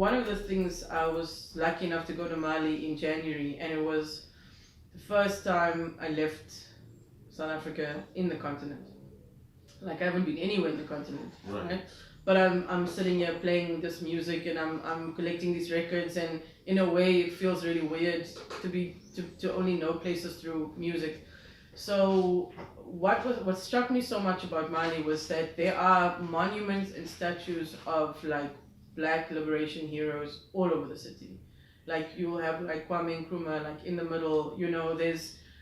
one of the things, I was lucky enough to go to Mali in January, and it was the first time I left South Africa in the continent. Like, I haven't been anywhere in the continent, right? But I'm sitting here playing this music, and I'm collecting these records, and in a way it feels really weird to only know places through music. So what struck me so much about Mali was that there are monuments and statues of like black liberation heroes all over the city. Like, you have like Kwame Nkrumah like in the middle,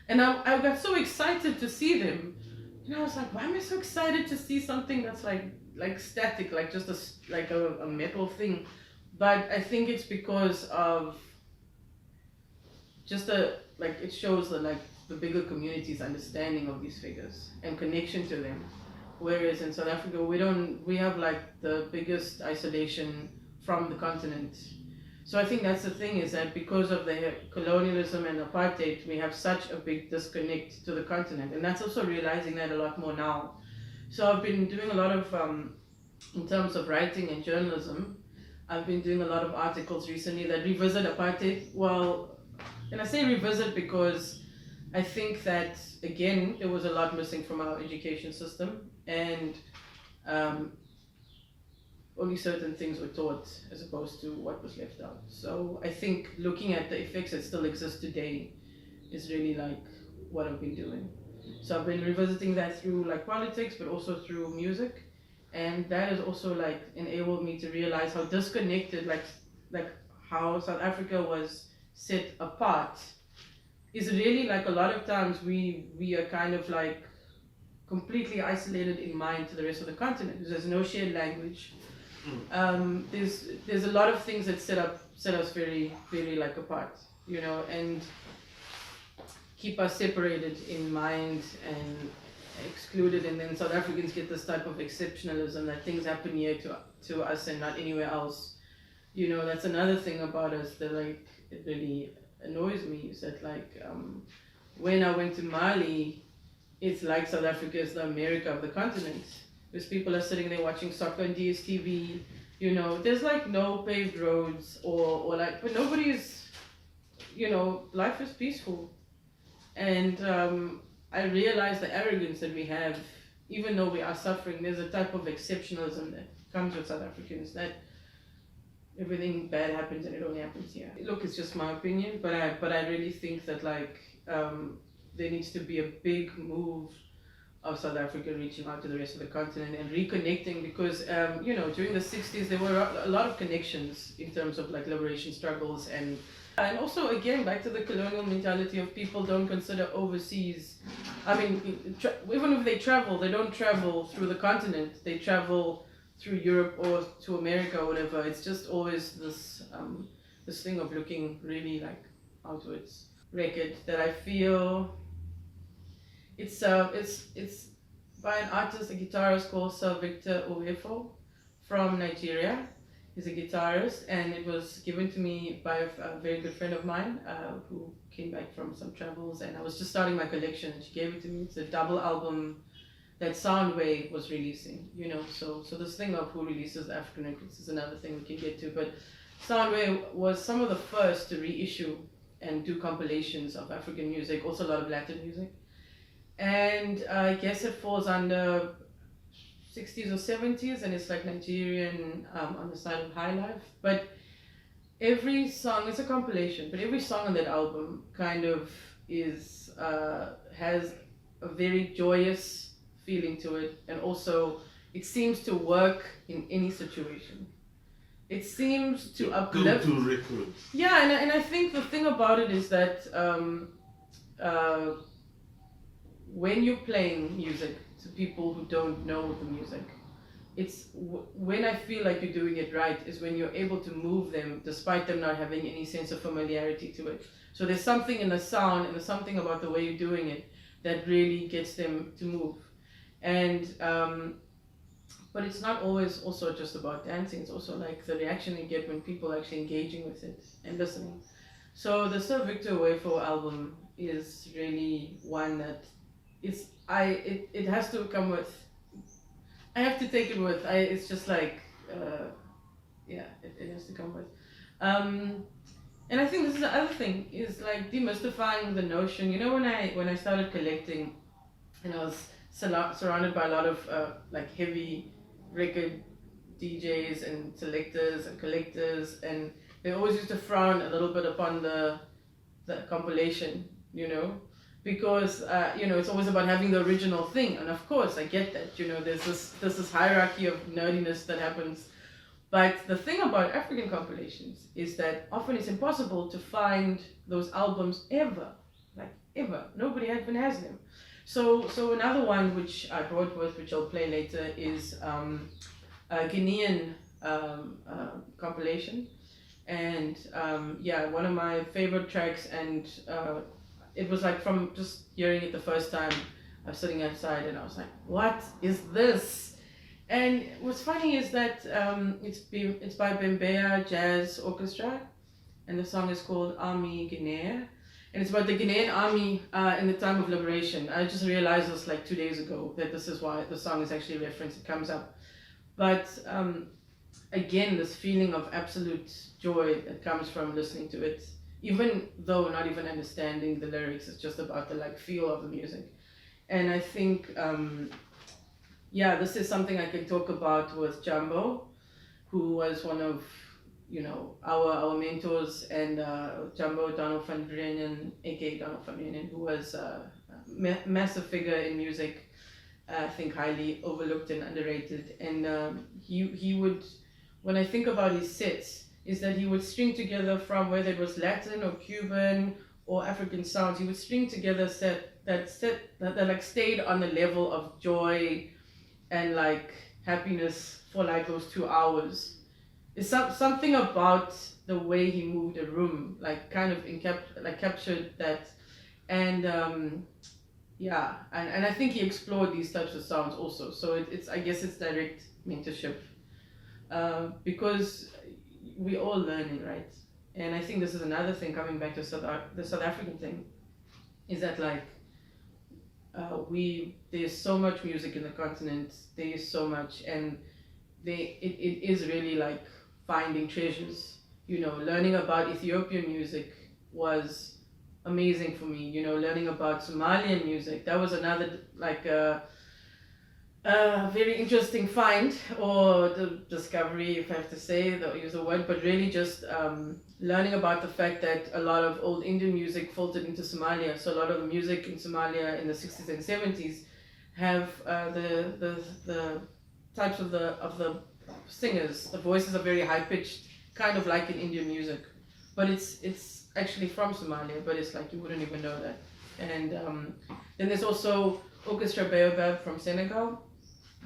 and I got so excited to see them. And I was like, why am I so excited to see something that's like static, like just a metal thing? But I think it's because of just it shows the bigger community's understanding of these figures and connection to them. Whereas in South Africa, we have like the biggest isolation from the continent. So I think that's the thing, is that because of the colonialism and apartheid, we have such a big disconnect to the continent. And that's also realizing that a lot more now. So I've been doing a lot of, in terms of writing and journalism, I've been doing a lot of articles recently that revisit apartheid. Well, and I say revisit because I think that, again, there was a lot missing from our education system, and only certain things were taught as opposed to what was left out. So I think looking at the effects that still exist today is really like what I've been doing. So I've been revisiting that through like politics, but also through music, and that has also like enabled me to realize how disconnected, like how South Africa was set apart, is really like a lot of times we are kind of like completely isolated in mind to the rest of the continent, because there's no shared language. There's a lot of things that set us very, very like apart, and keep us separated in mind and excluded. And then South Africans get this type of exceptionalism, that things happen here to us and not anywhere else. That's another thing about us that like it really annoys me, is that like when I went to Mali, it's like South Africa is the America of the continent. Because people are sitting there watching soccer on DSTV, there's like no paved roads or like, but nobody's, life is peaceful. And I realize the arrogance that we have, even though we are suffering. There's a type of exceptionalism that comes with South Africans, that everything bad happens and it only happens here. Look, it's just my opinion, but I really think that like there needs to be a big move of South Africa reaching out to the rest of the continent and reconnecting, because during the 60s there were a lot of connections in terms of like liberation struggles, and also again back to the colonial mentality of people don't consider overseas. I mean, even if they travel, they don't travel through the continent, they travel through Europe or to America or whatever. It's just always this thing of looking really like outwards. Record that I feel it's by an artist, a guitarist called Sir Victor Owefo from Nigeria. He's a guitarist, and it was given to me by a very good friend of mine who came back from some travels, and I was just starting my collection, and she gave it to me. It's a double album that Soundwave was releasing, so this thing of who releases African records is another thing we can get to, but Soundwave was some of the first to reissue and do compilations of African music, also a lot of Latin music. And I guess it falls under 60s or 70s, and it's like Nigerian on the side of high life. But every song, it's a compilation, but every song on that album kind of is has a very joyous feeling to it, and also it seems to work in any situation. It seems to uplift. Go to records. Yeah, and I think the thing about it is that when you're playing music to people who don't know the music, it's when I feel like you're doing it right is when you're able to move them despite them not having any sense of familiarity to it. So there's something in the sound and there's something about the way you're doing it that really gets them to move. And but it's not always also just about dancing, it's also like the reaction you get when people are actually engaging with it and listening. So the Sir Victor Owefo album is really one that it has to come with, I have to take it with, it's just like, yeah, it has to come with. And I think this is the other thing, is like demystifying the notion. You know, when I started collecting, and I was surrounded by a lot of like heavy record DJs and selectors and collectors, and they always used to frown a little bit upon the compilation, you know, because you know, it's always about having the original thing. And of course I get that, you know, there's this hierarchy of nerdiness that happens. But the thing about African compilations is that often it's impossible to find those albums ever, like ever. Nobody even has them. So another one which I brought with, which I'll play later, is a Guinean compilation. And yeah, one of my favorite tracks, and it was like from just hearing it the first time, I was sitting outside and I was like, what is this? And what's funny is that it's by Bembea Jazz Orchestra, and the song is called Army Guinea, and it's about the Guinean army in the time of liberation. I just realized this like 2 days ago, that this is why the song is actually referenced, it comes up. But again, this feeling of absolute joy that comes from listening to it, even though not even understanding the lyrics, it's just about the like feel of the music. And I think yeah, this is something I can talk about with Jambo, who was one of, you know, our mentors, and Jambo Donald van Drenen, aka Donald van Drenen, who was a massive figure in music, I think highly overlooked and underrated. And he would, when I think about his sets, is that he would string together from whether it was Latin or Cuban or African sounds, he would string together that like stayed on the level of joy and like happiness for like those 2 hours. It's something about the way he moved a room, like kind of captured that. And yeah, and I think he explored these types of sounds also. So it's I guess it's direct mentorship, because we all learning, right? And I think this is another thing, coming back to the South African thing, is that like there's so much music in the continent, there is so much, and it is really like finding treasures. You know, learning about Ethiopian music was amazing for me. You know, learning about Somalian music, that was another like very interesting find, or the discovery, if I have to say, use the word, but really just learning about the fact that a lot of old Indian music filtered into Somalia. So a lot of the music in Somalia in the 60s and 70s have the types of the singers, the voices are very high pitched, kind of like in Indian music, but it's actually from Somalia, but it's like you wouldn't even know that. And then there's also Orchestra Baobab from Senegal,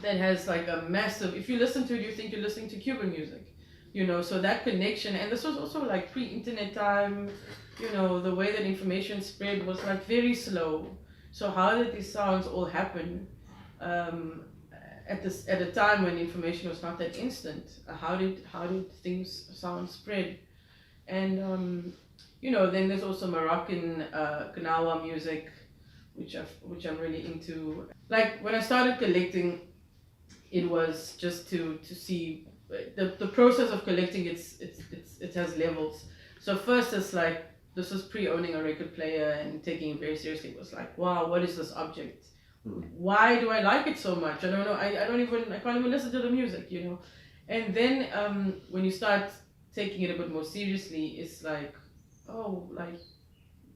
that has like a massive, if you listen to it, you think you're listening to Cuban music, you know, so that connection. And this was also like pre-internet time, you know, the way that information spread was like very slow. So how did these sounds all happen at a time when information was not that instant? How did sounds spread? And you know, then there's also Moroccan Gnawa music, which I'm really into. Like when I started collecting, it was just to see the process of collecting. It has levels. So first it's like, this was pre-owning a record player and taking it very seriously. It was like, wow, what is this object? Why do I like it so much? I don't know. I can't even listen to the music, you know. And then when you start taking it a bit more seriously, it's like, oh, like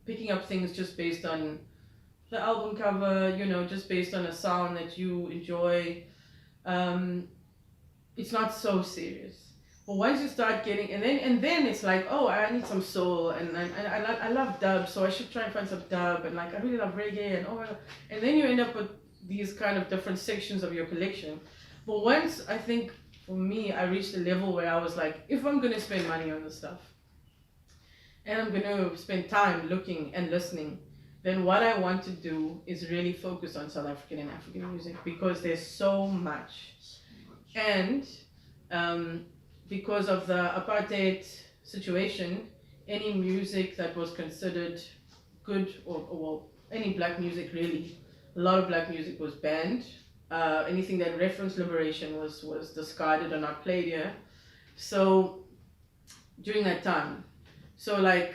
picking up things just based on the album cover, you know, just based on a sound that you enjoy. It's not so serious. But once you start getting, and then it's like, oh, I need some soul, and I love dub, so I should try and find some dub, and like I really love reggae, and then you end up with these kind of different sections of your collection. But once, I think for me, I reached a level where I was like, if I'm gonna spend money on this stuff, and I'm gonna spend time looking and listening, then what I want to do is really focus on South African and African music, because there's so much. And because of the apartheid situation, any music that was considered good, or any black music really, a lot of black music was banned. Anything that referenced liberation was discarded or not played here. So during that time, so like,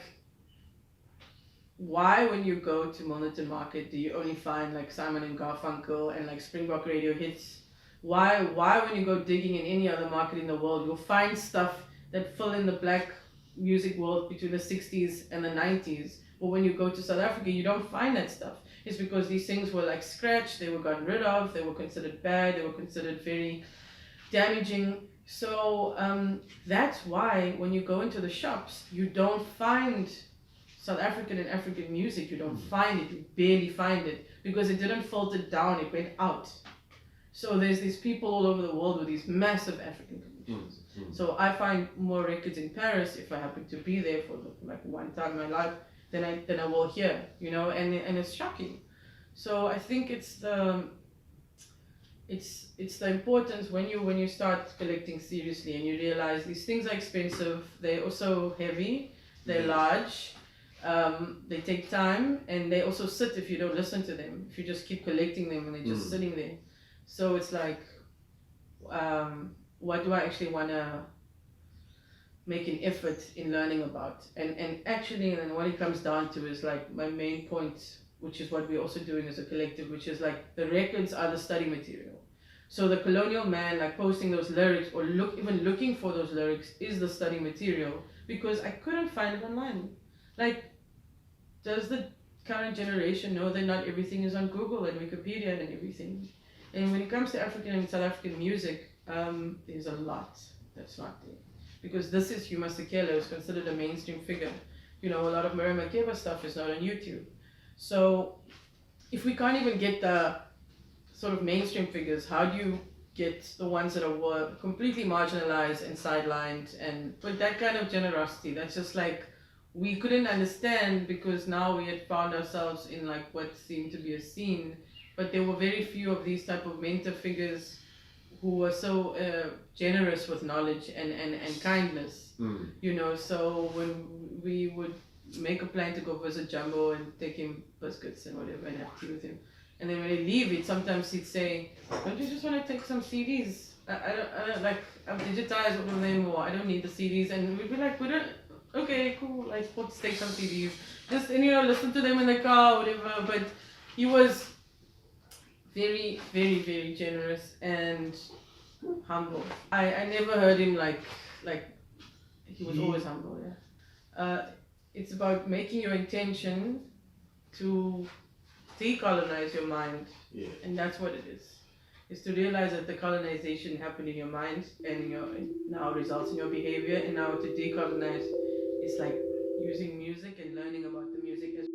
why when you go to Milnerton Market do you only find like Simon and Garfunkel and like Springbok radio hits? Why when you go digging in any other market in the world you'll find stuff that fill in the black music world between the 60s and the 90s, but when you go to South Africa you don't find that stuff? It's because these things were like scratched, they were gotten rid of, they were considered bad, they were considered very damaging. So that's why when you go into the shops you don't find South African and African music. You don't find it, you barely find it, because it didn't filter down, it went out. So there's these people all over the world with these massive African collections. So I find more records in Paris if I happen to be there for like one time in my life than I will here, you know, and it's shocking. So I think it's the importance when you start collecting seriously and you realize these things are expensive, they're also heavy, they're large. They take time, and they also sit if you don't listen to them, if you just keep collecting them and they're just sitting there. So it's like, what do I actually want to make an effort in learning about? And actually, and what it comes down to is like my main point, which is what we're also doing as a collective, which is like the records are the study material. So the colonial man like posting those lyrics or even looking for those lyrics is the study material, because I couldn't find it online. Like, does the current generation know that not everything is on Google and Wikipedia and everything? And when it comes to African and South African music, there's a lot that's not there. Because this is Huma Sekela, who's considered a mainstream figure. You know, a lot of Miriam Makeba stuff is not on YouTube. So if we can't even get the sort of mainstream figures, how do you get the ones that are completely marginalized and sidelined? And with that kind of generosity, that's just like, we couldn't understand, because now we had found ourselves in like what seemed to be a scene, but there were very few of these type of mentor figures who were so generous with knowledge and kindness, you know. So when we would make a plan to go visit Jumbo and take him biscuits and whatever and have tea with him, and then when he leave, sometimes he'd say, don't you just want to take some CDs? I don't like, I've digitized all of them, or I don't need the CDs. And we'd be like, we don't, okay, cool, like, let's take some CDs. Just, and you know, listen to them in the car, whatever. But he was very, very, very generous and humble. I never heard him like he was always humble, yeah. It's about making your intention to decolonize your mind, and that's what it is to realize that the colonization happened in your mind and now results in your behavior, and now to decolonize is like using music and learning about the music as